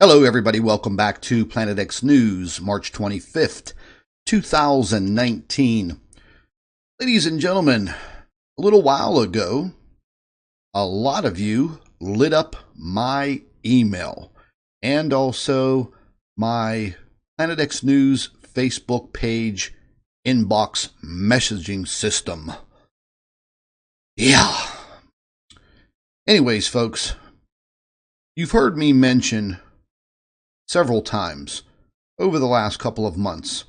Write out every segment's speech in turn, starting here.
Hello, everybody. Welcome back to Planet X News, March 25th, 2019. Ladies and gentlemen, a little while ago, a lot of you lit up my email and also my Planet X News Facebook page inbox messaging system. Yeah. Anyways, folks, you've heard me mention several times over the last couple of months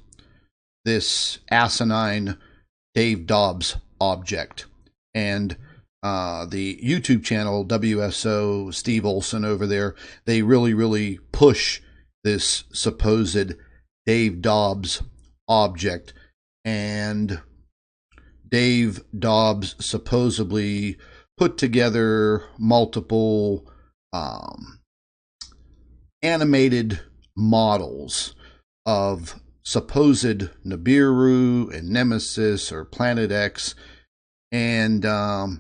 this asinine Dave Dobbs object, and the YouTube channel WSO Steve Olson over there, they really push this supposed Dave Dobbs object, and Dave Dobbs supposedly put together multiple animated models of supposed Nibiru and Nemesis or Planet X. And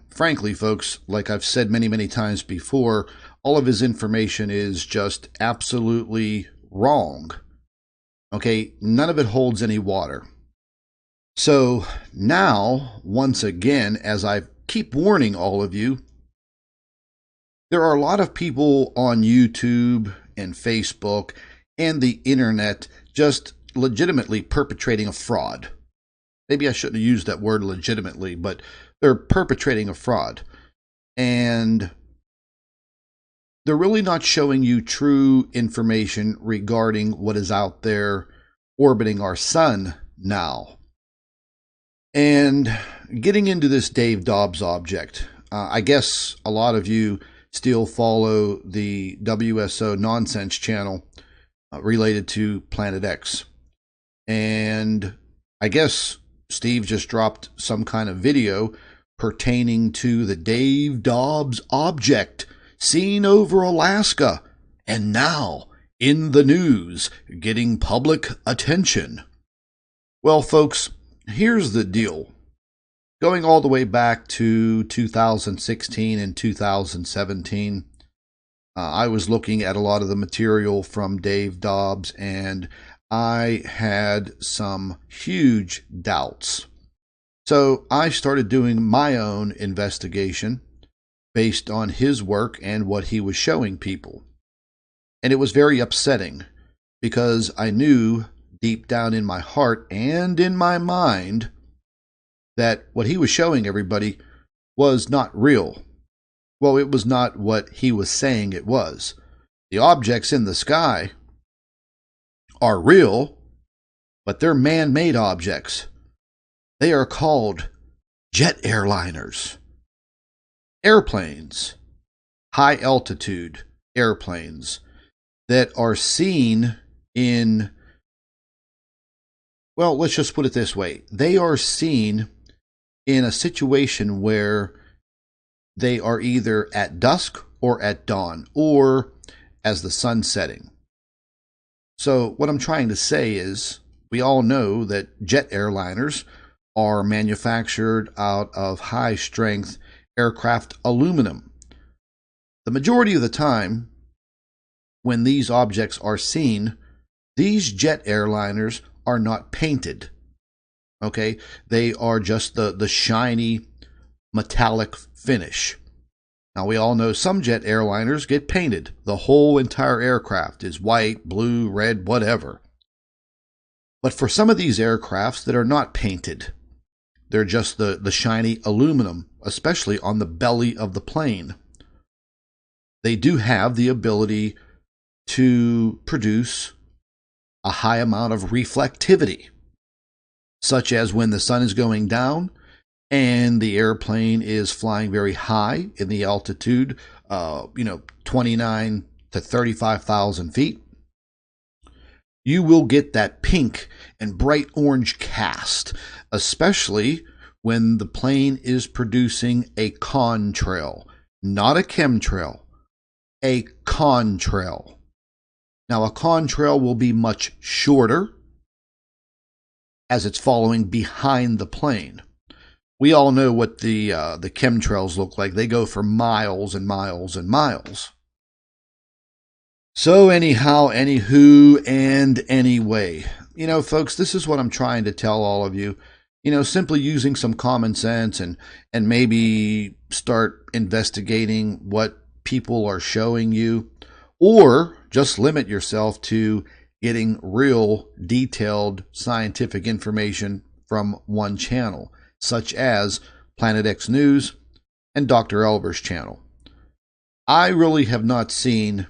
frankly, folks, like I've said many times before, all of his information is just absolutely wrong. Okay, none of it holds any water. So now, once again, as I keep warning all of you, there are a lot of people on YouTube and Facebook and the internet just legitimately perpetrating a fraud. Maybe I shouldn't have used that word legitimately, but they're perpetrating a fraud. And they're really not showing you true information regarding what is out there orbiting our sun now. And getting into this Dave Dobbs object, I guess a lot of you still follow the WSO nonsense channel related to Planet X. And I guess Steve just dropped some kind of video pertaining to the Dave Dobbs object seen over Alaska and now in the news, getting public attention. Well, folks, here's the deal. Going all the way back to 2016 and 2017, I was looking at a lot of the material from Dave Dobbs, and I had some huge doubts. So I started doing my own investigation based on his work and what he was showing people. And it was very upsetting because I knew deep down in my heart and in my mind that what he was showing everybody was not real. Well, it was not what he was saying it was. The objects in the sky are real, but they're man-made objects. They are called jet airliners. Airplanes, high-altitude airplanes that are seen in, well, let's just put it this way. They are seen in a situation where they are either at dusk or at dawn, or as the sun setting. So what I'm trying to say is, we all know that jet airliners are manufactured out of high-strength aircraft aluminum. The majority of the time, when these objects are seen, these jet airliners are not painted. Okay, they are just the shiny metallic finish. Now, we all know some jet airliners get painted. The whole entire aircraft is white, blue, red, whatever. But for some of these aircrafts that are not painted, they're just the shiny aluminum, especially on the belly of the plane. They do have the ability to produce a high amount of reflectivity, such as when the sun is going down and the airplane is flying very high in the altitude, 29 to 35,000 feet. You will get that pink and bright orange cast, especially when the plane is producing a contrail, not a chemtrail, a contrail. Now, a contrail will be much shorter as it's following behind the plane. We all know what the chemtrails look like. They go for miles and miles and miles. So anyhow, anywho, and anyway, folks, this is what I'm trying to tell all of you. Simply using some common sense and maybe start investigating what people are showing you, or just limit yourself to getting real detailed scientific information from one channel, such as Planet X News and Dr. Albers' channel. I really have not seen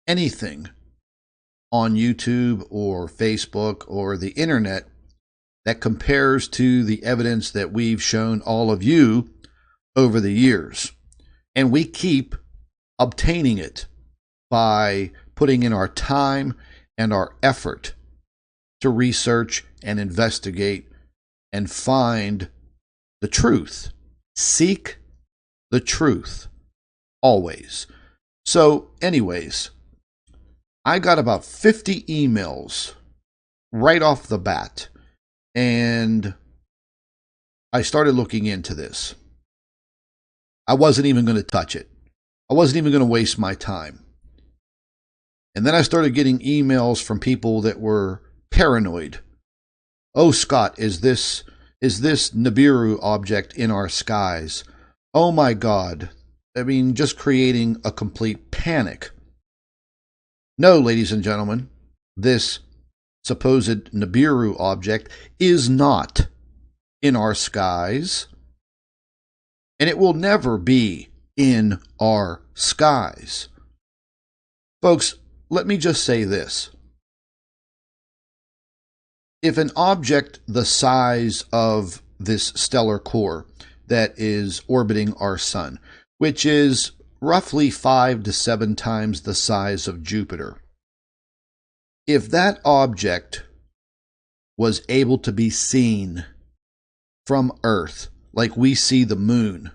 anything on YouTube or Facebook or the internet that compares to the evidence that we've shown all of you over the years. And we keep obtaining it by putting in our time and our effort to research and investigate and find the truth. Seek the truth always. So anyways, I got about 50 emails right off the bat, and I started looking into this. I wasn't even going to touch it. I wasn't even going to waste my time. And then I started getting emails from people that were paranoid. Oh, Scott, is this Nibiru object in our skies? Oh my God. I mean, just creating a complete panic. No, ladies and gentlemen, this supposed Nibiru object is not in our skies, and it will never be in our skies. Folks, let me just say this. If an object the size of this stellar core that is orbiting our sun, which is roughly 5 to 7 times the size of Jupiter, if that object was able to be seen from Earth like we see the moon,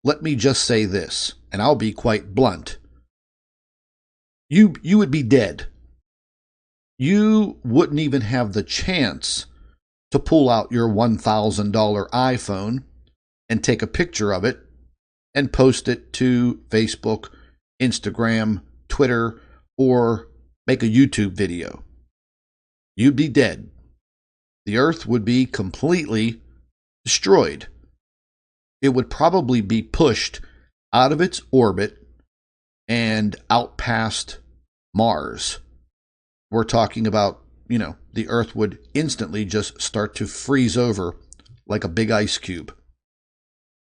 let me just say this, and I'll be quite blunt. You would be dead. You wouldn't even have the chance to pull out your $1,000 iPhone and take a picture of it and post it to Facebook, Instagram, Twitter, or make a YouTube video. You'd be dead. The Earth would be completely destroyed. It would probably be pushed out of its orbit and out past Mars. We're talking about, the Earth would instantly just start to freeze over like a big ice cube.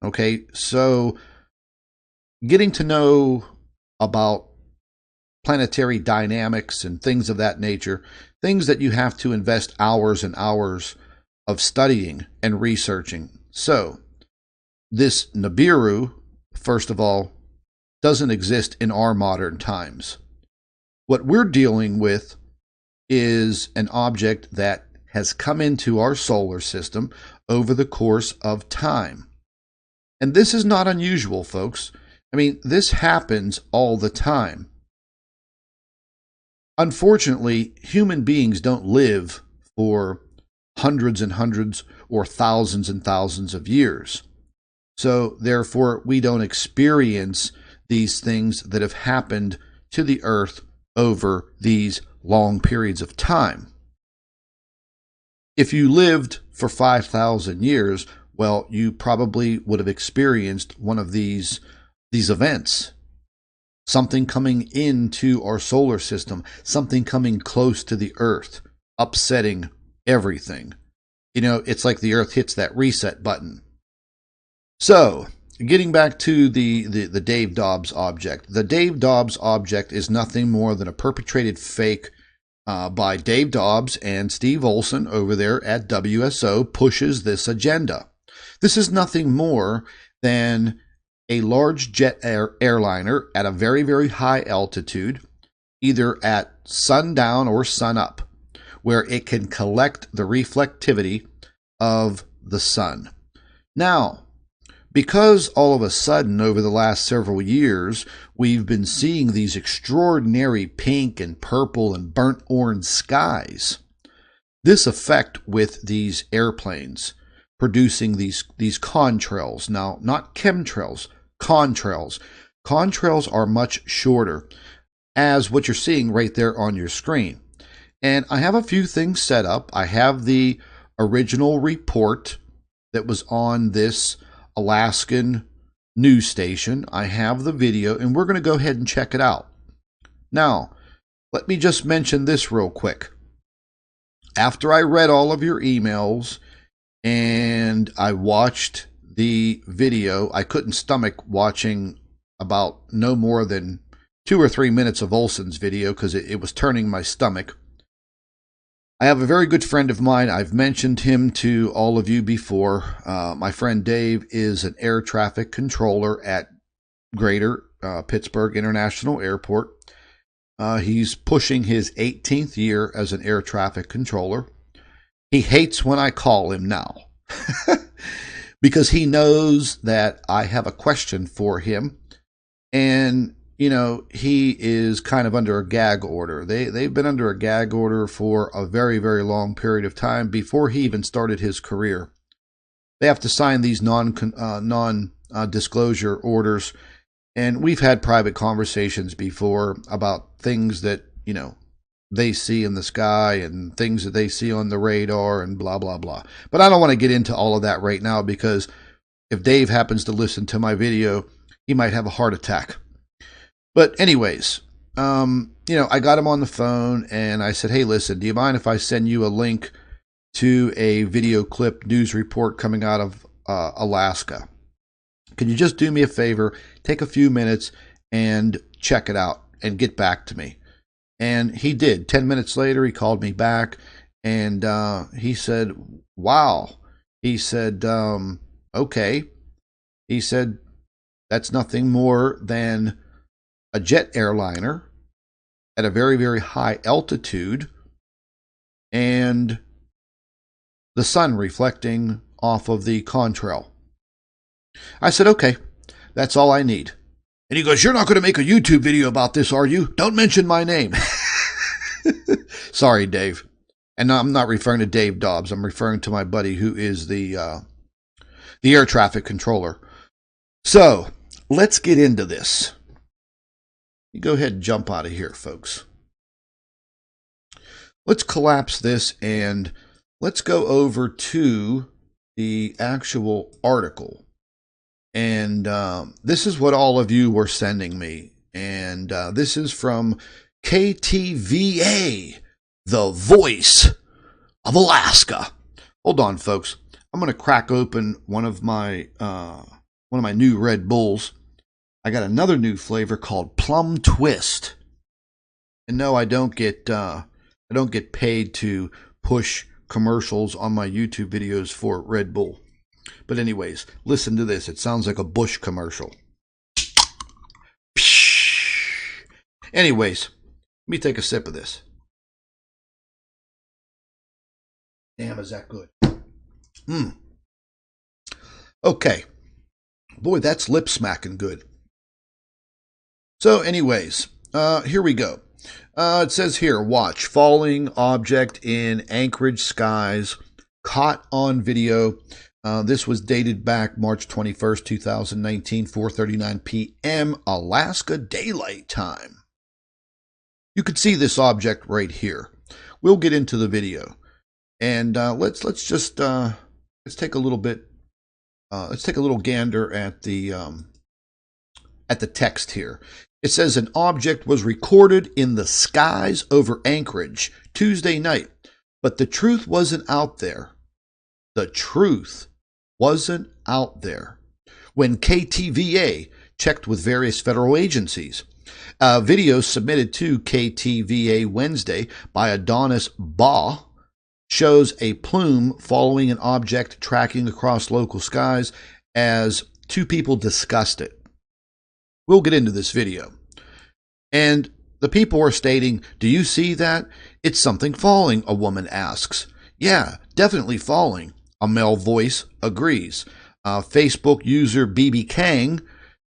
Okay, so getting to know about planetary dynamics and things of that nature, things that you have to invest hours and hours of studying and researching. So, this Nibiru, first of all, doesn't exist in our modern times. What we're dealing with is an object that has come into our solar system over the course of time. And this is not unusual, folks. I mean, this happens all the time. Unfortunately, human beings don't live for hundreds and hundreds or thousands and thousands of years. So, therefore, we don't experience these things that have happened to the Earth over these long periods of time. If you lived for 5,000 years, well, you probably would have experienced one of these events. Something coming into our solar system, something coming close to the Earth, upsetting everything. It's like the Earth hits that reset button. So, getting back to the Dave Dobbs object. The Dave Dobbs object is nothing more than a perpetrated fake by Dave Dobbs and Steve Olson over there at WSO pushes this agenda. This is nothing more than a large jet airliner at a very, very high altitude, either at sundown or sunup, where it can collect the reflectivity of the sun. Now, because all of a sudden over the last several years, we've been seeing these extraordinary pink and purple and burnt orange skies, this effect with these airplanes producing these contrails. Now, not chemtrails, contrails. Contrails are much shorter. as what you're seeing right there on your screen. And I have a few things set up. I have the original report that was on this Alaskan news station. I have the video, and we're going to go ahead and check it out. Now, let me just mention this real quick. After I read all of your emails and I watched the video, I couldn't stomach watching about no more than 2 or 3 minutes of Olson's video because it was turning my stomach. I have a very good friend of mine. I've mentioned him to all of you before. My friend Dave is an air traffic controller at Greater Pittsburgh International Airport. He's pushing his 18th year as an air traffic controller. He hates when I call him now because he knows that I have a question for him. And, you know, he is kind of under a gag order. They've been under a gag order for a very, very long period of time before he even started his career. They have to sign these non-disclosure orders. And we've had private conversations before about things that, you know, they see in the sky and things that they see on the radar and blah, blah, blah. But I don't want to get into all of that right now because if Dave happens to listen to my video, he might have a heart attack. But anyways, you know, I got him on the phone and I said, hey, listen, do you mind if I send you a link to a video clip news report coming out of Alaska? Can you just do me a favor, take a few minutes and check it out and get back to me? And he did. 10 minutes later, he called me back and he said, wow. He said, okay. He said, that's nothing more than a jet airliner at a very, very high altitude and the sun reflecting off of the contrail. I said, okay, that's all I need. And he goes, you're not going to make a YouTube video about this, are you? Don't mention my name. Sorry, Dave. And no, I'm not referring to Dave Dobbs. I'm referring to my buddy who is the air traffic controller. So let's get into this. You go ahead and jump out of here, folks. Let's collapse this and let's go over to the actual article. And this is what all of you were sending me. And this is from KTVA, the voice of Alaska. Hold on, folks. I'm going to crack open one of my new Red Bulls. I got another new flavor called Plum Twist. And no, I don't get paid to push commercials on my YouTube videos for Red Bull. But anyways, listen to this. It sounds like a Bush commercial. Anyways, let me take a sip of this. Damn, is that good? Okay. Boy, that's lip smacking good. So anyways, here we go. It says here, watch, falling object in Anchorage skies, caught on video. This was dated back March 21st, 2019, 4:39 p.m. Alaska Daylight Time. You can see this object right here. We'll get into the video, and let's take a little bit. Let's take a little gander at the text here. It says an object was recorded in the skies over Anchorage Tuesday night, but the truth wasn't out there. The truth wasn't out there. When KTVA checked with various federal agencies, a video submitted to KTVA Wednesday by Adonis Baugh shows a plume following an object tracking across local skies as two people discussed it. We'll get into this video. And the people are stating, do you see that? It's something falling, a woman asks. Yeah, definitely falling. A male voice agrees. Facebook user BB Kang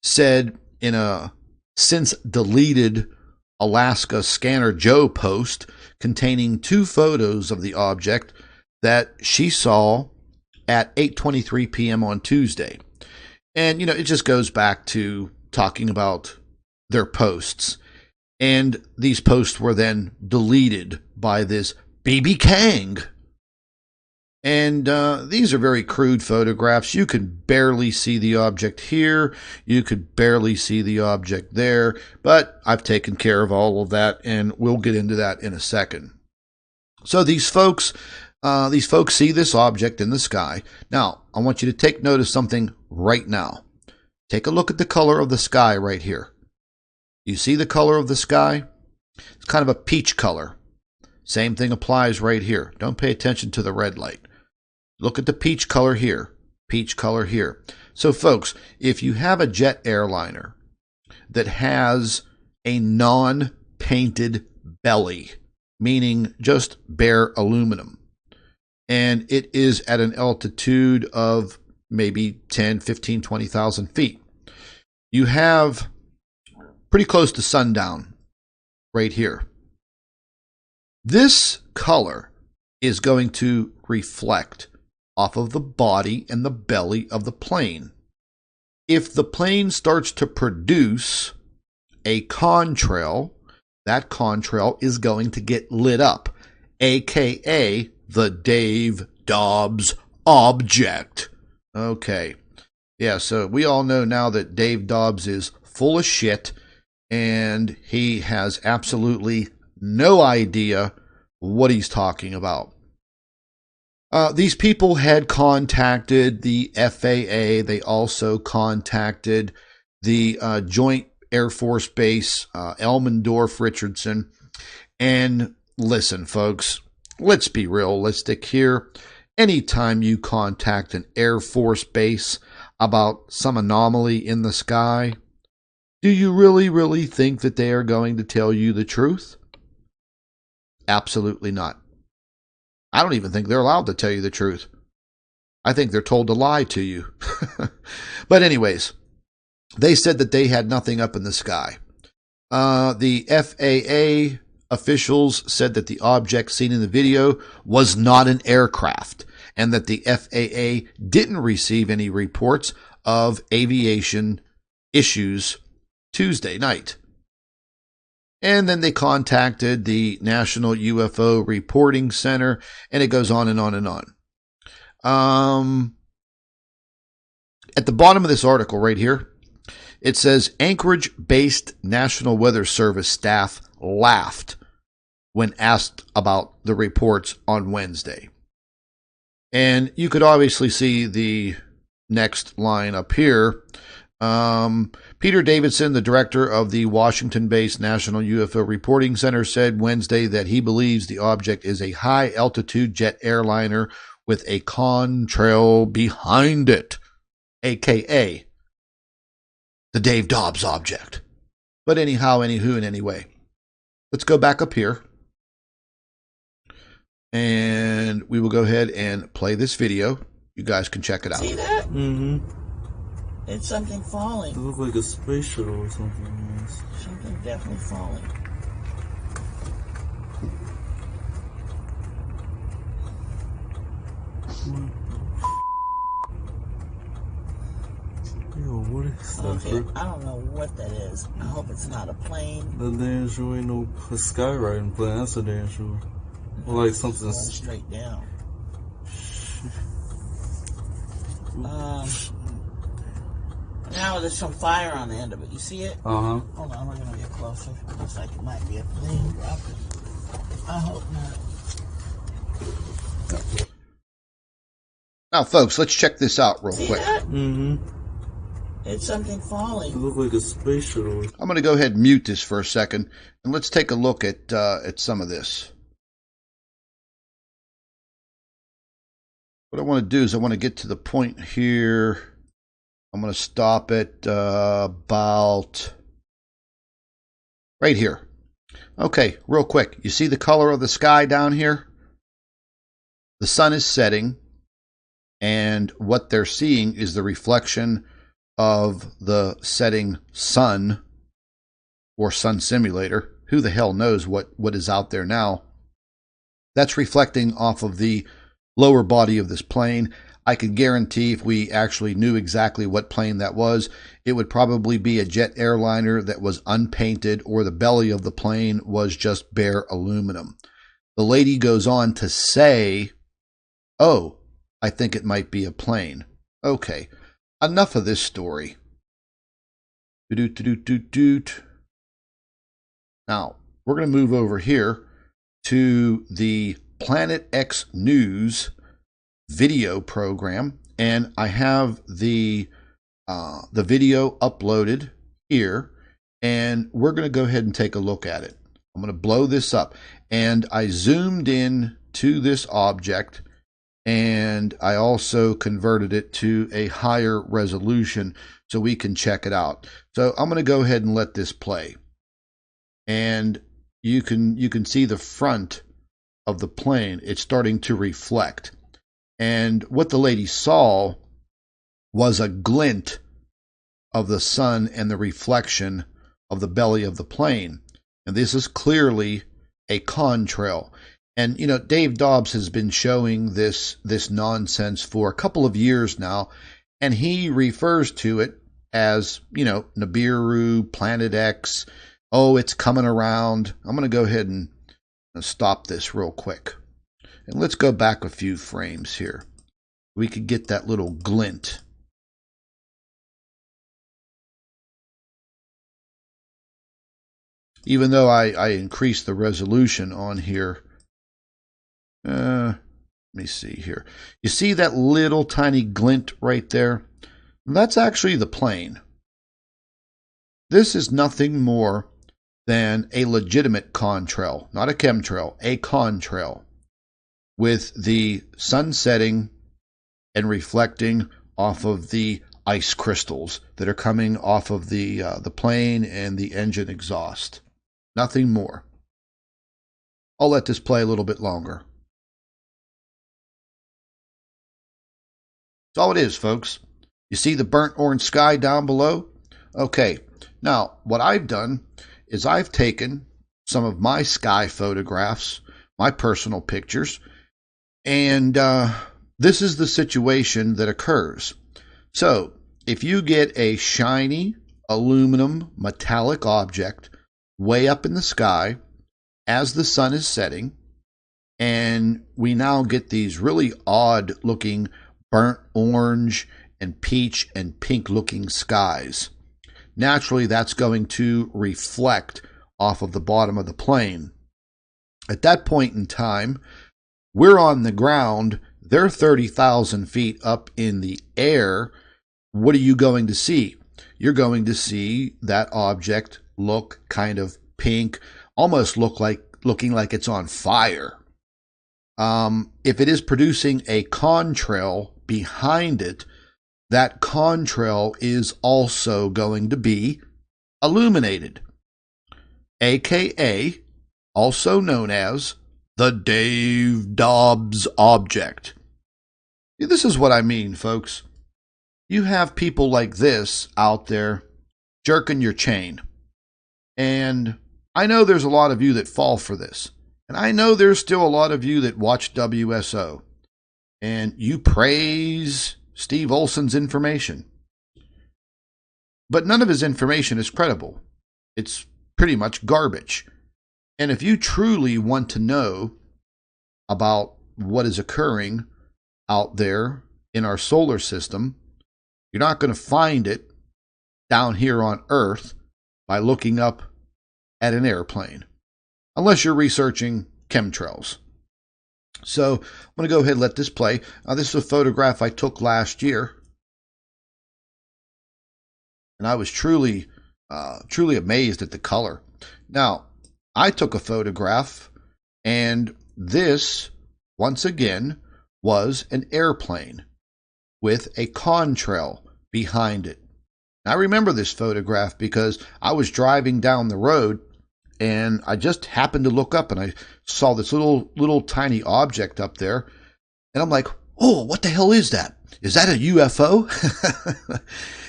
said in a since deleted Alaska Scanner Joe post containing two photos of the object that she saw at 8:23 p.m. on Tuesday. And, you know, it just goes back to talking about their posts. And these posts were then deleted by this BB Kang. And these are very crude photographs. You can barely see the object here. You could barely see the object there. But I've taken care of all of that, and we'll get into that in a second. So these folks see this object in the sky. Now, I want you to take note of something right now. Take a look at the color of the sky right here. You see the color of the sky? It's kind of a peach color. Same thing applies right here. Don't pay attention to the red light. Look at the peach color here. Peach color here. So folks, if you have a jet airliner that has a non-painted belly, meaning just bare aluminum, and it is at an altitude of maybe 10, 15, 20,000 feet, you have pretty close to sundown right here. This color is going to reflect off of the body and the belly of the plane. If the plane starts to produce a contrail, that contrail is going to get lit up, aka the Dave Dobbs object. Okay. Yeah, so we all know now that Dave Dobbs is full of shit, and he has absolutely no idea what he's talking about. These people had contacted the FAA. They also contacted the Joint Air Force Base, Elmendorf-Richardson. And listen, folks, let's be realistic here. Anytime you contact an Air Force base about some anomaly in the sky, do you really think that they are going to tell you the truth? Absolutely not. I don't even think they're allowed to tell you the truth. I think they're told to lie to you. But anyways, they said that they had nothing up in the sky. The FAA officials said that the object seen in the video was not an aircraft, and that the FAA didn't receive any reports of aviation issues Tuesday night. And then they contacted the National UFO Reporting Center, and it goes on and on and on. At the bottom of this article right here, it says Anchorage-based National Weather Service staff laughed when asked about the reports on Wednesday. And you could obviously see the next line up here. Peter Davidson, the director of the Washington-based National UFO Reporting Center, said Wednesday that he believes the object is a high-altitude jet airliner with a contrail behind it, a.k.a. the Dave Dobbs object. But anyhow, anywho, and anyway, let's go back up here. And we will go ahead and play this video. You guys can check it out. See that? Mm-hmm. It's something falling. It looked like a space shuttle or something. Something definitely falling. Yo, what is that? Okay, I don't know what that is. I hope it's not a plane. That damn sure ain't no skywriting plane. That's a damn sure. Or like something Going straight down. Now there's some fire on the end of it. You see it? Uh-huh. Hold on, we're gonna get closer. Looks like it might be a plane dropping. I hope not. Now, folks, let's check this out real See quick. that? Mm-hmm. It's something It falling. looked like a space shuttle. I'm going to go ahead and mute this for a second, and let's take a look at some of this. What I want to do is I want to get to the point here. I'm going to stop at about right here. Okay, real quick. You see the color of the sky down here? The sun is setting, and what they're seeing is the reflection of the setting sun or sun simulator. Who the hell knows what is out there now? That's reflecting off of the lower body of this plane. I could guarantee if we actually knew exactly what plane that was, it would probably be a jet airliner that was unpainted, or the belly of the plane was just bare aluminum. The lady goes on to say, "Oh, I think it might be a plane." Okay, enough of this story. Now, we're going to move over here to the Planet X News video program, and I have the video uploaded here, and we're going to go ahead and take a look at it. I'm going to blow this up, and I zoomed in to this object, and I also converted it to a higher resolution so we can check it out. So I'm going to go ahead and let this play, and you can see the front of the plane. It's starting to reflect, and what the lady saw was a glint of the sun and the reflection of the belly of the plane. And this is clearly a contrail. And, you know, Dave Dobbs has been showing this nonsense for a couple of years now, and he refers to it as, you know, Nibiru, Planet X. Oh, it's coming around. I'm going to go ahead and stop this real quick. And let's go back a few frames here. We could get that little glint. Even though I increased the resolution on here. Let me see here. You see that little tiny glint right there? That's actually the plane. This is nothing more than a legitimate contrail, not a chemtrail, a contrail, with the sun setting and reflecting off of the ice crystals that are coming off of the plane and the engine exhaust. Nothing more. I'll let this play a little bit longer. That's all it is, folks. You see the burnt orange sky down below? Okay, now what I've done is I've taken some of my sky photographs, my personal pictures, and this is the situation that occurs. So, if you get a shiny aluminum metallic object way up in the sky as the sun is setting, and we now get these really odd looking burnt orange and peach and pink looking skies. Naturally, that's going to reflect off of the bottom of the plane. At that point in time, we're on the ground, they're 30,000 feet up in the air. What are you going to see? You're going to see that object look kind of pink, almost looking like it's on fire. If it is producing a contrail behind it, that contrail is also going to be illuminated, aka also known as the Dave Dobbs object. This is what I mean, folks. You have people like this out there jerking your chain. And I know there's a lot of you that fall for this. And I know there's still a lot of you that watch WSO. And you praise Steve Olson's information. But none of his information is credible. It's pretty much garbage. And if you truly want to know about what is occurring out there in our solar system, you're not going to find it down here on Earth by looking up at an airplane, unless you're researching chemtrails. So I'm going to go ahead and let this play. This is a photograph I took last year, and I was truly amazed at the color. Now, I took a photograph, and this, once again, was an airplane with a contrail behind it. I remember this photograph because I was driving down the road, and I just happened to look up, and I saw this little tiny object up there, and I'm like, oh, what the hell is that? Is that a UFO?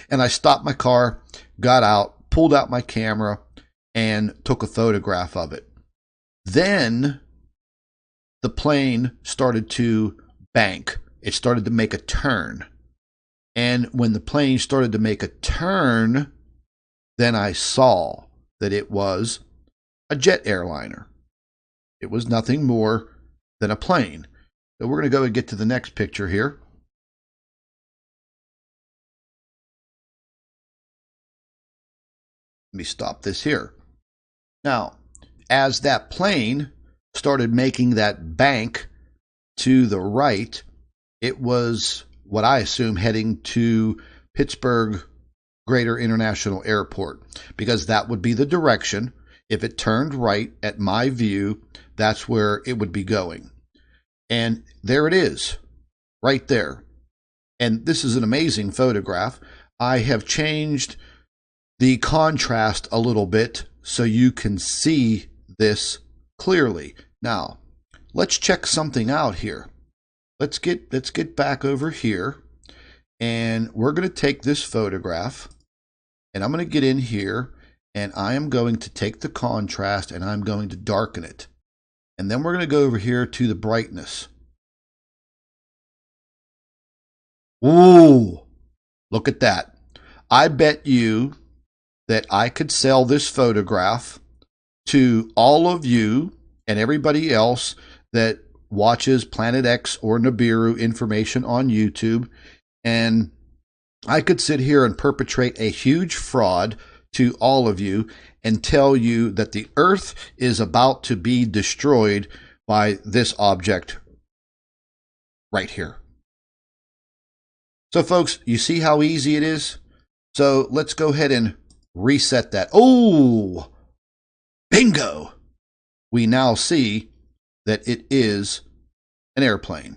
And I stopped my car, got out, pulled out my camera, and took a photograph of it. Then the plane started to bank. it started to make a turn. And when the plane started to make a turn, then I saw that it was a jet airliner. It was nothing more than a plane. So we're going to go and get to the next picture here. Let me stop this here. Now, as that plane started making that bank to the right, it was what I assume heading to Pittsburgh Greater International Airport, because that would be the direction. If it turned right at my view, that's where it would be going. And there it is, right there. And this is an amazing photograph. I have changed the contrast a little bit so you can see this clearly. Now, let's check something out here. Let's get back over here, and we're going to take this photograph, and I'm going to get in here, and I am going to take the contrast and I'm going to darken it. And then we're going to go over here to the brightness. Ooh, look at that. I bet you that I could sell this photograph to all of you and everybody else that watches Planet X or Nibiru information on YouTube, and I could sit here and perpetrate a huge fraud to all of you and tell you that the Earth is about to be destroyed by this object right here. So folks, you see how easy it is? So let's go ahead and reset that. Oh, bingo! We now see that it is an airplane.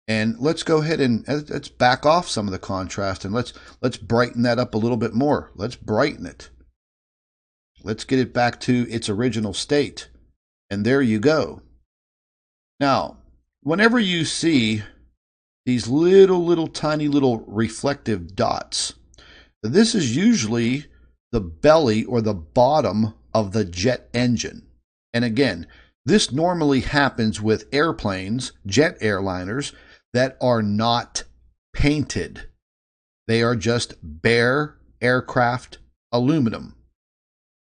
And let's go ahead and let's back off some of the contrast, and let's brighten that up a little bit more. Let's brighten it. Let's get it back to its original state. And there you go. Now, whenever you see these little tiny little reflective dots, this is usually the belly or the bottom of the jet engine. And again, this normally happens with airplanes, jet airliners, that are not painted. They are just bare aircraft aluminum.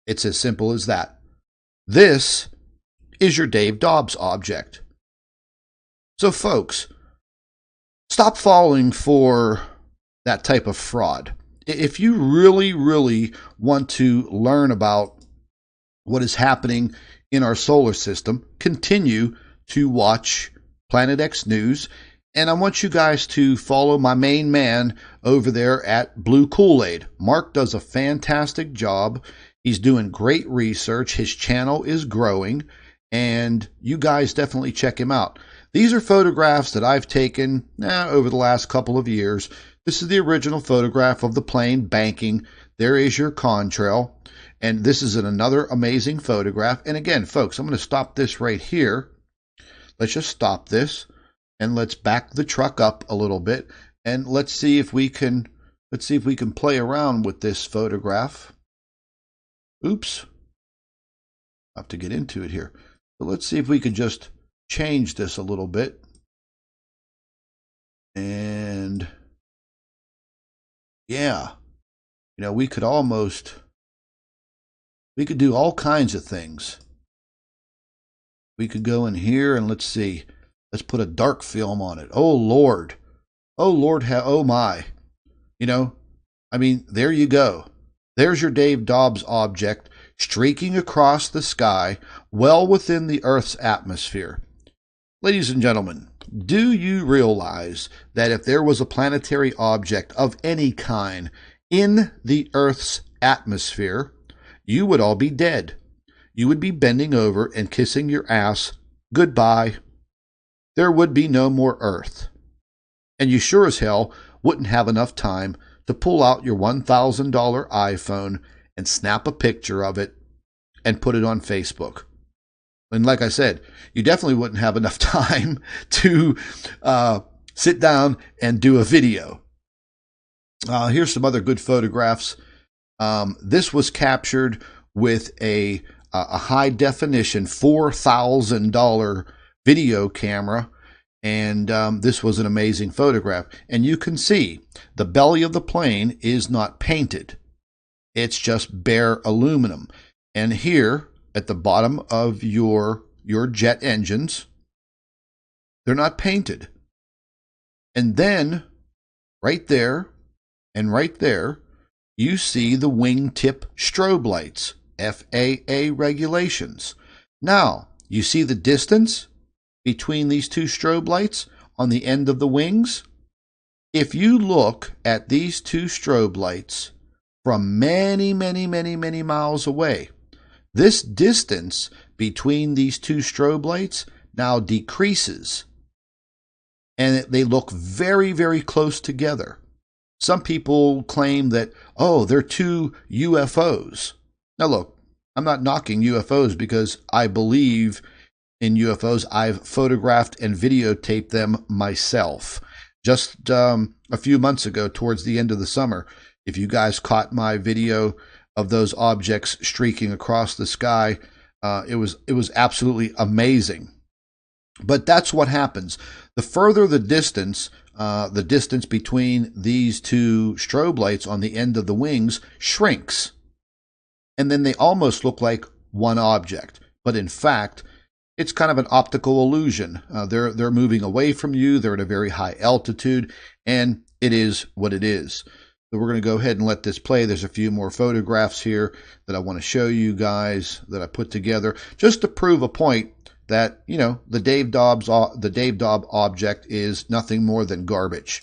It's as simple as that. This is your Dave Dobbs object. So folks, stop falling for that type of fraud. If you really want to learn about what is happening in our solar system, continue to watch Planet X News. And I want you guys to follow my main man over there at Blue Kool-Aid. Mark does a fantastic job. He's doing great research. His channel is growing, and you guys definitely check him out. These are photographs that I've taken over the last couple of years. This is the original photograph of the plane banking. There is your contrail. And this is another amazing photograph. And again, folks, I'm going to stop this right here. Let's just stop this. And let's back the truck up a little bit, and let's see if we can play around with this photograph. Oops. I have to get into it here. So let's see if we can just change this a little bit. And yeah, we could do all kinds of things. We could go in here and let's see. Let's put a dark film on it. Oh, Lord. Oh, Lord. Oh, my. There you go. There's your Dave Dobbs object streaking across the sky well within the Earth's atmosphere. Ladies and gentlemen, do you realize that if there was a planetary object of any kind in the Earth's atmosphere, you would all be dead? You would be bending over and kissing your ass goodbye. There would be no more Earth. And you sure as hell wouldn't have enough time to pull out your $1,000 iPhone and snap a picture of it and put it on Facebook. And like I said, you definitely wouldn't have enough time to sit down and do a video. Here's some other good photographs. This was captured with a high definition $4,000 video camera, And this was an amazing photograph. And you can see the belly of the plane is not painted. It's just bare aluminum. And here at the bottom of your jet engines, they're not painted. And then right there and right there, you see the wingtip strobe lights, FAA regulations. Now, you see the distance between these two strobe lights on the end of the wings? If you look at these two strobe lights from many, many, many, many miles away, this distance between these two strobe lights now decreases. And they look very, very close together. Some people claim that, oh, they're two UFOs. Now look, I'm not knocking UFOs because I believe in UFOs. I've photographed and videotaped them myself. Just a few months ago, towards the end of the summer, if you guys caught my video of those objects streaking across the sky, it was absolutely amazing. But that's what happens. The further the distance between these two strobe lights on the end of the wings shrinks. And then they almost look like one object. But in fact, it's kind of an optical illusion. They're moving away from you. They're at a very high altitude, and it is what it is. So we're going to go ahead and let this play. There's a few more photographs here that I want to show you guys that I put together just to prove a point that, you know, the Dave Dobbs object is nothing more than garbage.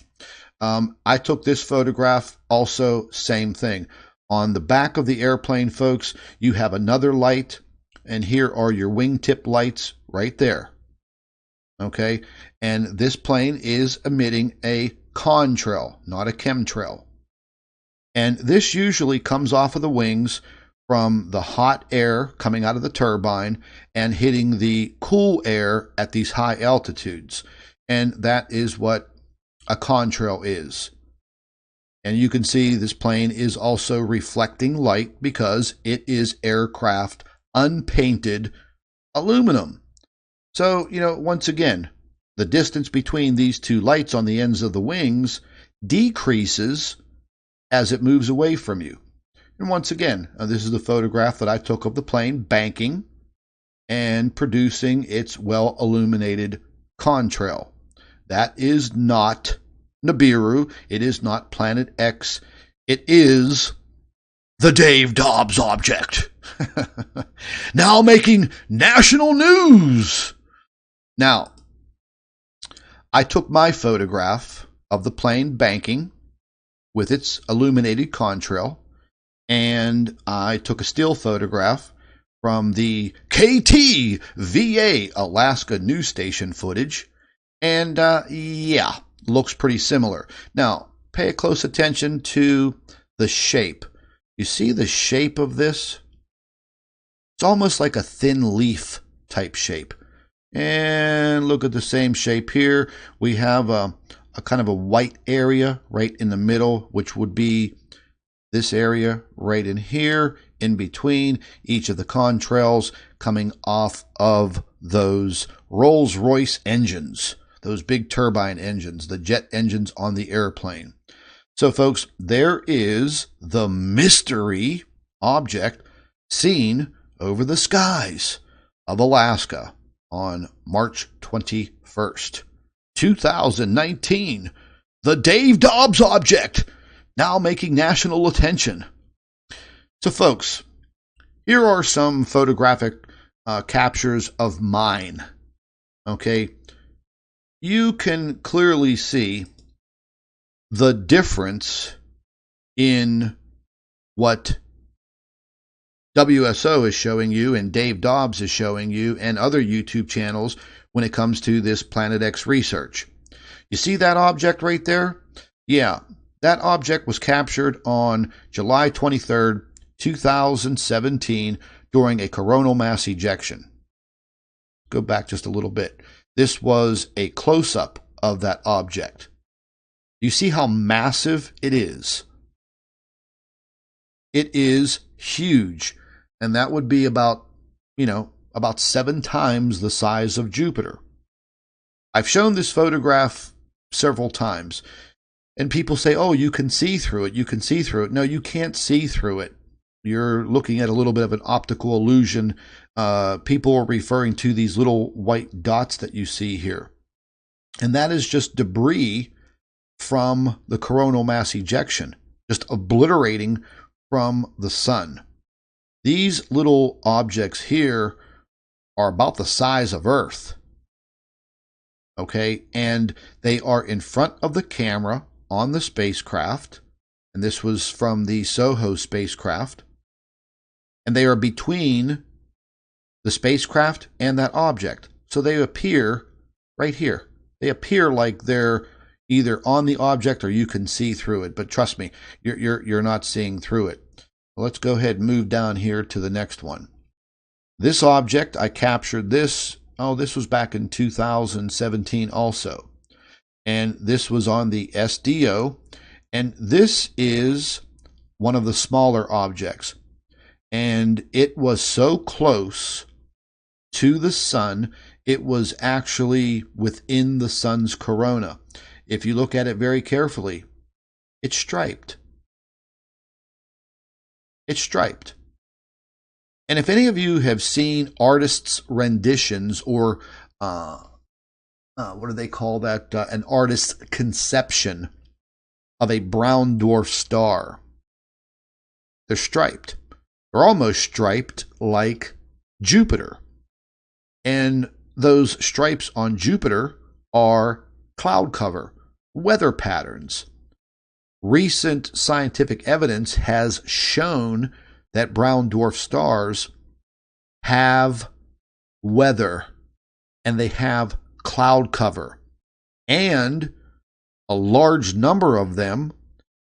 I took this photograph also, same thing. On the back of the airplane, folks, you have another light, and here are your wingtip lights right there. Okay, and this plane is emitting a contrail, not a chemtrail. And this usually comes off of the wings from the hot air coming out of the turbine and hitting the cool air at these high altitudes. And that is what a contrail is. And you can see this plane is also reflecting light because it is aircraft unpainted aluminum. So, you know, once again, the distance between these two lights on the ends of the wings decreases as it moves away from you. And once again, this is the photograph that I took of the plane banking and producing its well-illuminated contrail. That is not Nibiru. It is not Planet X. It is the Dave Dobbs object. Now making national news. Now, I took my photograph of the plane banking with its illuminated contrail, and I took a still photograph from the KTVA Alaska news station footage, and yeah, looks pretty similar. Now, pay close attention to the shape. You see the shape of this? It's almost like a thin leaf type shape. And look at the same shape here. We have a kind of a white area right in the middle, which would be this area right in here, in between each of the contrails coming off of those Rolls-Royce engines, those big turbine engines, the jet engines on the airplane. So, folks, there is the mystery object seen over the skies of Alaska on March 21st, 2019. The Dave Dobbs object, now making national attention. So, folks, here are some photographic captures of mine. Okay, you can clearly see the difference in what WSO is showing you and Dave Dobbs is showing you and other YouTube channels when it comes to this Planet X research. You see that object right there? Yeah, that object was captured on July 23rd, 2017 during a coronal mass ejection. Go back just a little bit. This was a close-up of that object. You see how massive it is? It is huge. And that would be about 7 times the size of Jupiter. I've shown this photograph several times, and people say, oh, you can see through it. You can see through it. No, you can't see through it. You're looking at a little bit of an optical illusion. People are referring to these little white dots that you see here. And that is just debris from the coronal mass ejection, just obliterating from the sun. These little objects here are about the size of Earth. Okay, and they are in front of the camera on the spacecraft. And this was from the SOHO spacecraft. And they are between the spacecraft and that object. So they appear right here. They appear like they're either on the object or you can see through it. But trust me, you're not seeing through it. Let's go ahead and move down here to the next one. This object, I captured this. Oh, this was back in 2017 also. And this was on the SDO. And this is one of the smaller objects. And it was so close to the sun, it was actually within the sun's corona. If you look at it very carefully, it's striped. It's striped. And if any of you have seen artists' renditions or, what do they call that? An artist's conception of a brown dwarf star, they're striped. They're almost striped like Jupiter. And those stripes on Jupiter are cloud cover, weather patterns. Recent scientific evidence has shown that brown dwarf stars have weather and they have cloud cover. And a large number of them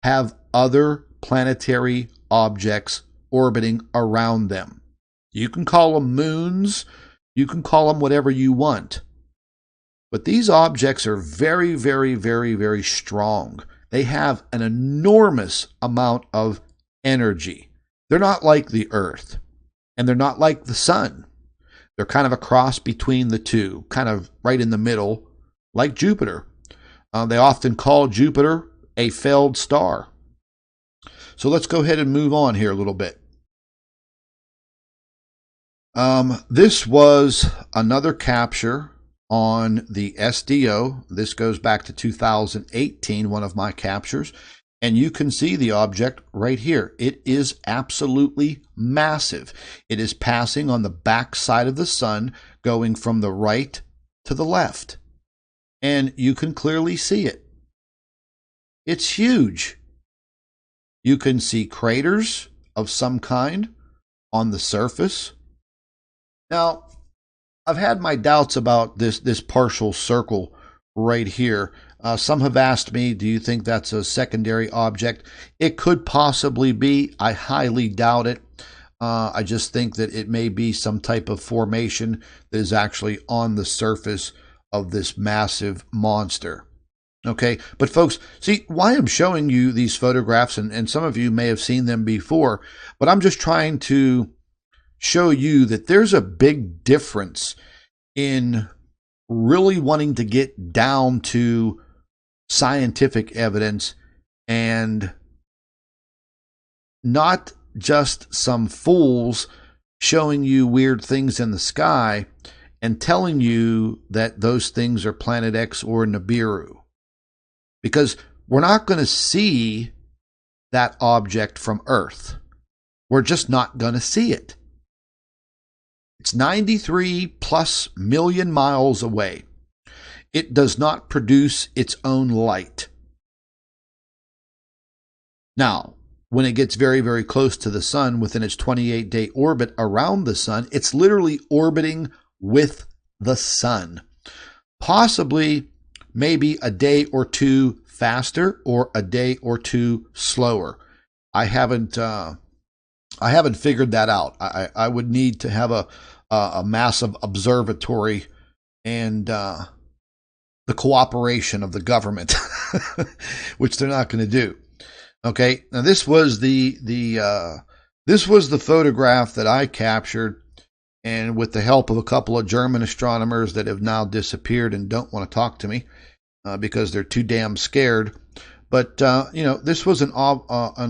have other planetary objects orbiting around them. You can call them moons, you can call them whatever you want. But these objects are very, very, very, very strong. They have an enormous amount of energy. They're not like the Earth, and they're not like the sun. They're kind of a cross between the two, kind of right in the middle, like Jupiter. They often call Jupiter a failed star. So let's go ahead and move on here a little bit. This was another capture on the SDO. This goes back to 2018, one of my captures. And you can see the object right here. It is absolutely massive. It is passing on the back side of the sun, going from the right to the left. And you can clearly see it. It's huge. You can see craters of some kind on the surface. Now, I've had my doubts about this partial circle right here. Some have asked me, do you think that's a secondary object? It could possibly be. I highly doubt it. I just think that it may be some type of formation that is actually on the surface of this massive monster. Okay, but folks, see why I'm showing you these photographs, and some of you may have seen them before, but I'm just trying to show you that there's a big difference in really wanting to get down to scientific evidence and not just some fools showing you weird things in the sky and telling you that those things are Planet X or Nibiru. Because we're not going to see that object from Earth. We're just not going to see it. It's 93 plus million miles away. It does not produce its own light. Now, when it gets very, very close to the sun within its 28-day orbit around the sun, it's literally orbiting with the sun. Possibly maybe a day or two faster or a day or two slower. I haven't figured that out. I would need to have a massive observatory and the cooperation of the government, which they're not going to do. Okay, now this was the photograph that I captured and with the help of a couple of German astronomers that have now disappeared and don't want to talk to me because they're too damn scared. But, this was an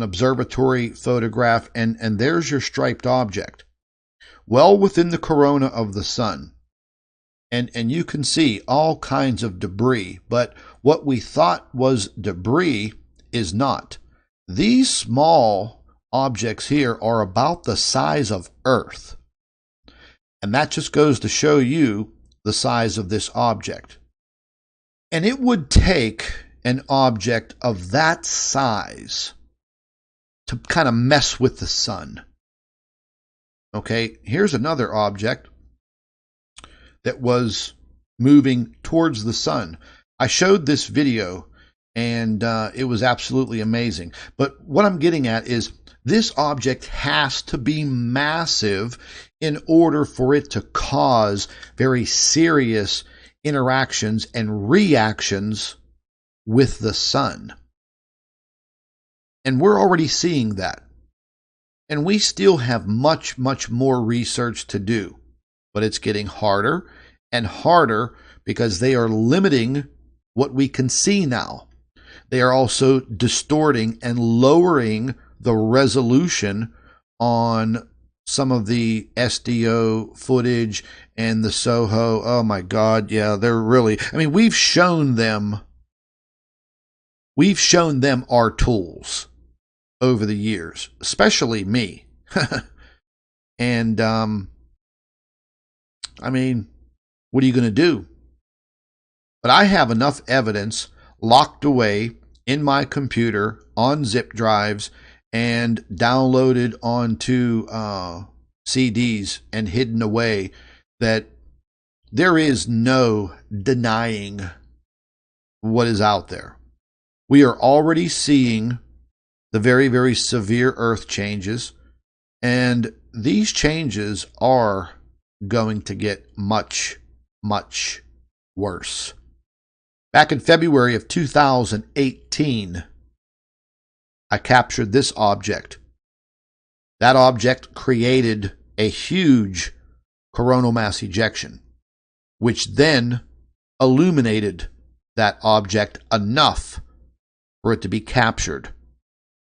observatory photograph, and there's your striped object, well within the corona of the sun. And you can see all kinds of debris, but what we thought was debris is not. These small objects here are about the size of Earth. And that just goes to show you the size of this object. And it would take an object of that size to kind of mess with the sun. Okay, here's another object that was moving towards the sun. I showed this video, and it was absolutely amazing. But what I'm getting at is this object has to be massive in order for it to cause very serious interactions and reactions with the sun. And we're already seeing that. And we still have much, much more research to do. But it's getting harder and harder because they are limiting what we can see now. They are also distorting and lowering the resolution on some of the SDO footage and the SOHO. Oh my God, yeah, they're really, we've shown them our tools over the years, especially me. And what are you going to do? But I have enough evidence locked away in my computer on zip drives and downloaded onto CDs and hidden away that there is no denying what is out there. We are already seeing the very, very severe Earth changes, and these changes are going to get much, much worse. Back in February of 2018, I captured this object. That object created a huge coronal mass ejection, which then illuminated that object enough for it to be captured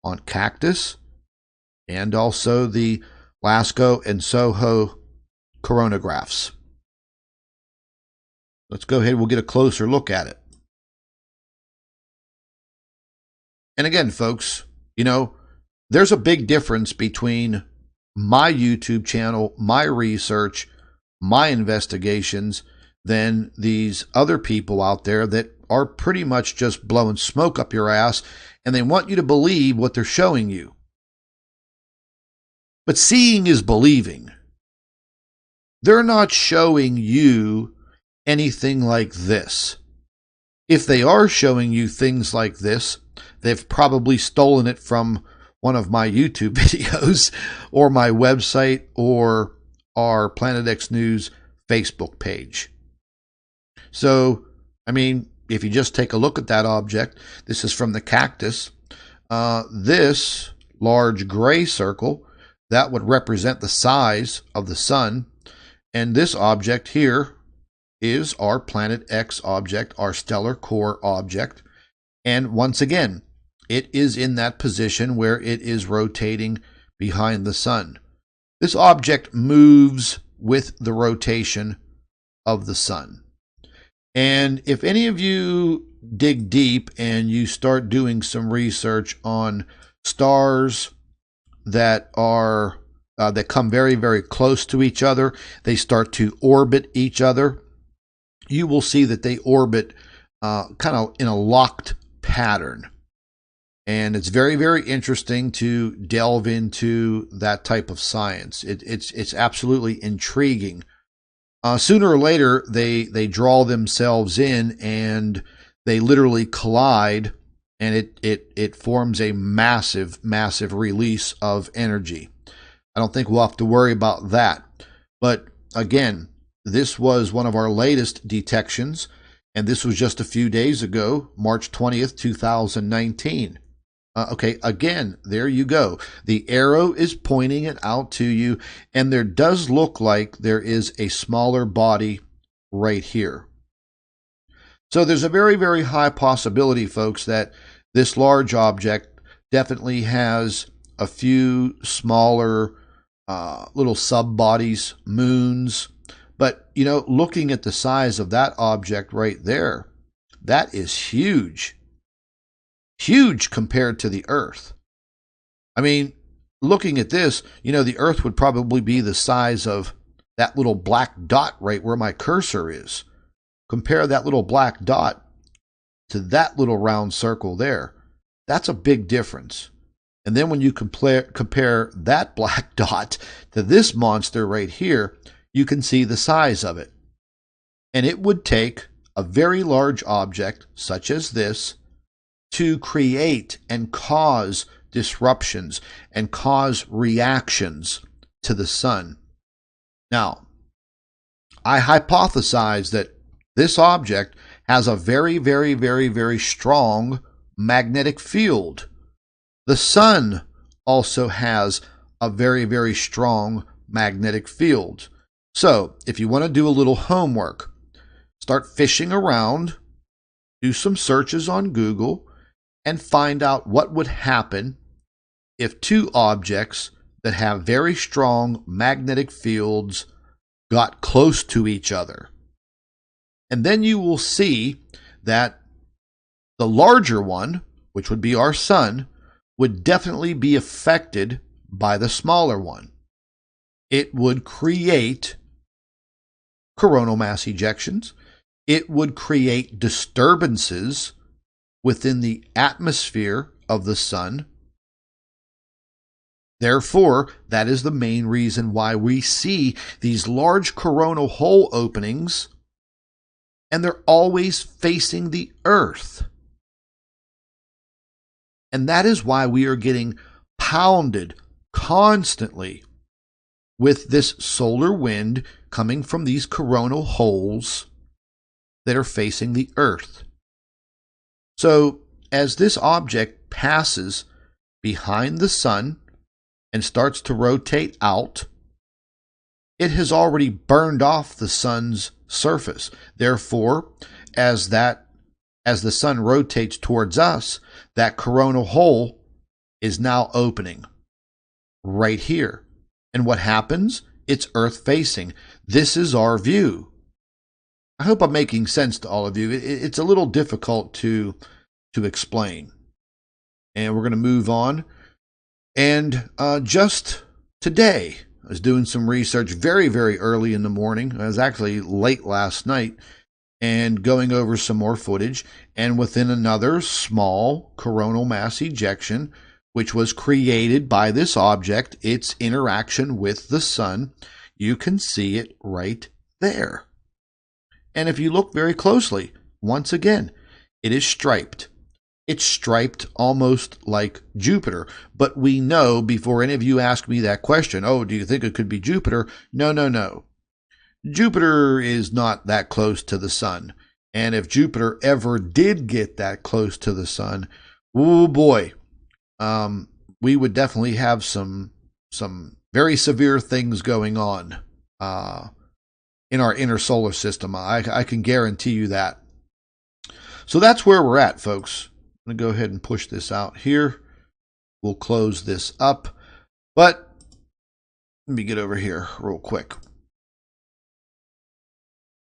on Cactus and also the LASCO and SOHO coronagraphs. Let's go ahead, we'll get a closer look at it. And again, folks, there's a big difference between my YouTube channel, my research, my investigations, than these other people out there that are pretty much just blowing smoke up your ass, and they want you to believe what they're showing you. But seeing is believing. They're not showing you anything like this. If they are showing you things like this, they've probably stolen it from one of my YouTube videos or my website or our Planet X News Facebook page. So, if you just take a look at that object, this is from the Cactus. This large gray circle, that would represent the size of the sun. And this object here is our Planet X object, our stellar core object. And once again, it is in that position where it is rotating behind the sun. This object moves with the rotation of the sun. And if any of you dig deep and you start doing some research on stars that are that come very, very close to each other, they start to orbit each other, you will see that they orbit kind of in a locked pattern. And it's very, very interesting to delve into that type of science. It's absolutely intriguing. Sooner or later, they draw themselves in and they literally collide, and it forms a massive, massive release of energy. I don't think we'll have to worry about that. But again, this was one of our latest detections, and this was just a few days ago, March 20th, 2019. Okay, again, there you go. The arrow is pointing it out to you, and there does look like there is a smaller body right here. So there's a very, very high possibility, folks, that this large object definitely has a few smaller little sub-bodies, moons. But, you know, looking at the size of that object right there, that is huge. Huge compared to the Earth. I mean, looking at this, you know, the Earth would probably be the size of that little black dot right where my cursor is. Compare that little black dot to that little round circle there. That's a big difference. And then when you compare that black dot to this monster right here, you can see the size of it. And it would take a very large object such as this to create and cause disruptions and cause reactions to the sun. Now, I hypothesize that this object has a very, very, very, very strong magnetic field. The sun also has a very, very strong magnetic field. So, if you want to do a little homework, start fishing around, do some searches on Google, and find out what would happen if two objects that have very strong magnetic fields got close to each other. And then you will see that the larger one, which would be our sun, would definitely be affected by the smaller one. It would create coronal mass ejections. It would create disturbances within the atmosphere of the sun. Therefore, that is the main reason why we see these large coronal hole openings, and they're always facing the Earth. And that is why we are getting pounded constantly with this solar wind coming from these coronal holes that are facing the Earth. So, as this object passes behind the sun and starts to rotate out, it has already burned off the sun's surface. Therefore, as the sun rotates towards us, that coronal hole is now opening right here. And what happens? It's Earth facing. This is our view. I hope I'm making sense to all of you. It's a little difficult to explain. And we're going to move on. And just today, I was doing some research very, very early in the morning. I was actually late last night and going over some more footage. And within another small coronal mass ejection, which was created by this object, its interaction with the sun, you can see it right there. And if you look very closely, once again, it is striped. It's striped almost like Jupiter. But we know, before any of you ask me that question, oh, do you think it could be Jupiter? No, no, no. Jupiter is not that close to the sun. And if Jupiter ever did get that close to the sun, oh boy, we would definitely have some very severe things going on in our inner solar system. I can guarantee you that. So that's where we're at, folks. I'm going to go ahead and push this out here. We'll close this up. But let me get over here real quick.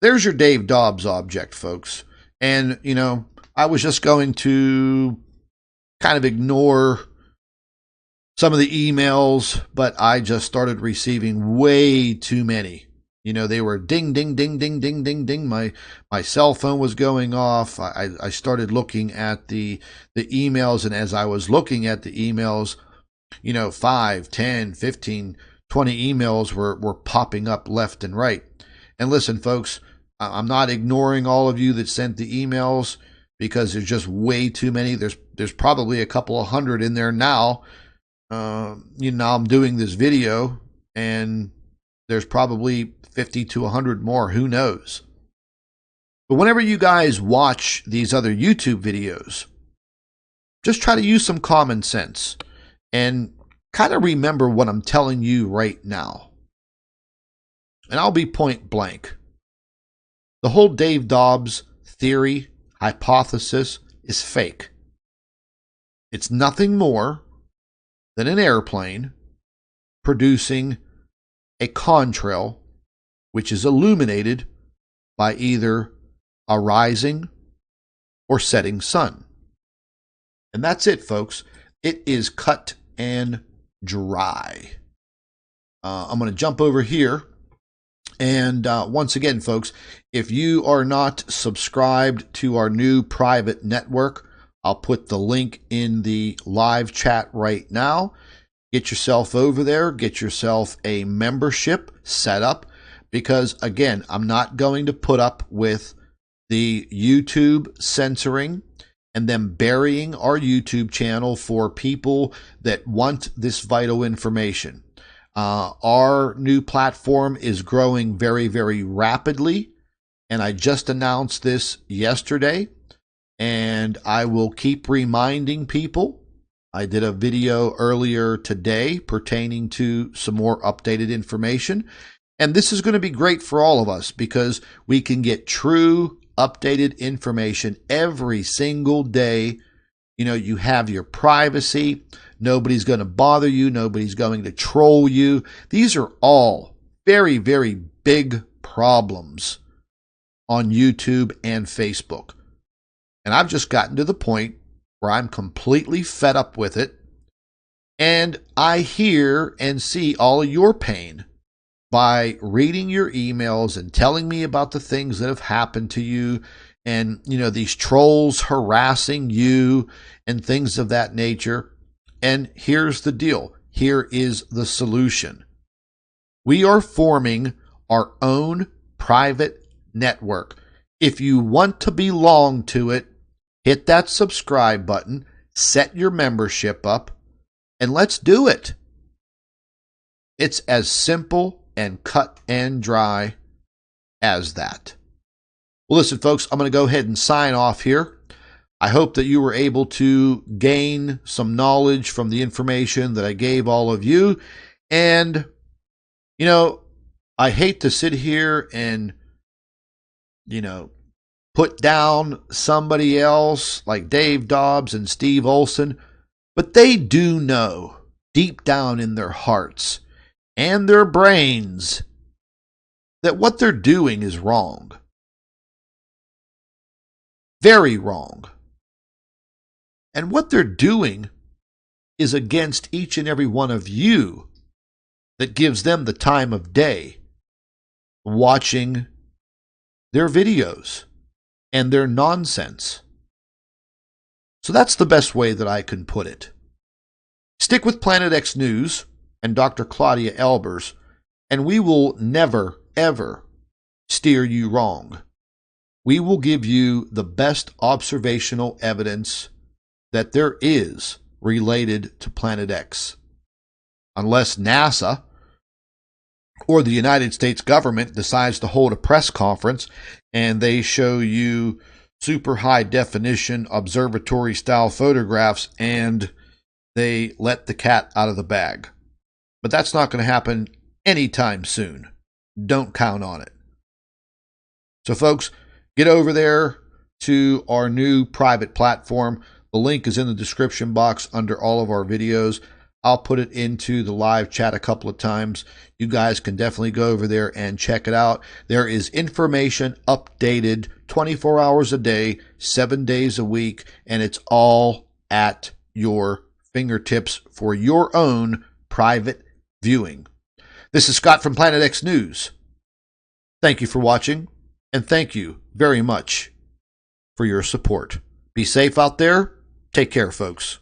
There's your Dave Dobbs object, folks. And, you know, I was just going to kind of ignore some of the emails, but I just started receiving way too many. You know, they were ding, ding, ding, ding, ding, ding, ding. My cell phone was going off. I started looking at the emails, and as I was looking at the emails, you know, 5, 10, 15, 20 emails were popping up left and right. And listen, folks, I'm not ignoring all of you that sent the emails because there's just way too many. There's probably a couple of hundred in there now. You know, I'm doing this video, and there's probably 50 to 100 more. Who knows? But whenever you guys watch these other YouTube videos, just try to use some common sense and kind of remember what I'm telling you right now. And I'll be point blank. The whole Dave Dobbs theory, hypothesis is fake. It's nothing more than an airplane producing a contrail which is illuminated by either a rising or setting sun. And that's it, folks. It is cut and dry. I'm going to jump over here. And once again, folks, if you are not subscribed to our new private network, I'll put the link in the live chat right now. Get yourself over there. Get yourself a membership set up. Because, again, I'm not going to put up with the YouTube censoring and them burying our YouTube channel for people that want this vital information. Our new platform is growing very, very rapidly, and I just announced this yesterday, and I will keep reminding people. I did a video earlier today pertaining to some more updated information, and this is going to be great for all of us because we can get true, updated information every single day. You know, you have your privacy. Nobody's going to bother you. Nobody's going to troll you. These are all very, very big problems on YouTube and Facebook. And I've just gotten to the point where I'm completely fed up with it. And I hear and see all of your pain by reading your emails and telling me about the things that have happened to you and, you know, these trolls harassing you and things of that nature. And here's the deal. Here is the solution. We are forming our own private network. If you want to belong to it, hit that subscribe button, set your membership up, and let's do it. It's as simple and cut and dry as that. Well, listen, folks, I'm going to go ahead and sign off here. I hope that you were able to gain some knowledge from the information that I gave all of you. And, you know, I hate to sit here and, you know, put down somebody else like Dave Dobbs and Steve Olson, but they do know deep down in their hearts and their brains that what they're doing is wrong. Very wrong. And what they're doing is against each and every one of you that gives them the time of day watching their videos and their nonsense. So that's the best way that I can put it. Stick with Planet X News and Dr. Claudia Albers, and we will never, ever steer you wrong. We will give you the best observational evidence that there is related to Planet X. Unless NASA or the United States government decides to hold a press conference and they show you super high definition observatory style photographs and they let the cat out of the bag. But that's not going to happen anytime soon. Don't count on it. So folks, get over there to our new private platform. The link is in the description box under all of our videos. I'll put it into the live chat a couple of times. You guys can definitely go over there and check it out. There is information updated 24 hours a day, 7 days a week, and it's all at your fingertips for your own private viewing. This is Scott from Planet X News. Thank you for watching, and thank you very much for your support. Be safe out there. Take care, folks.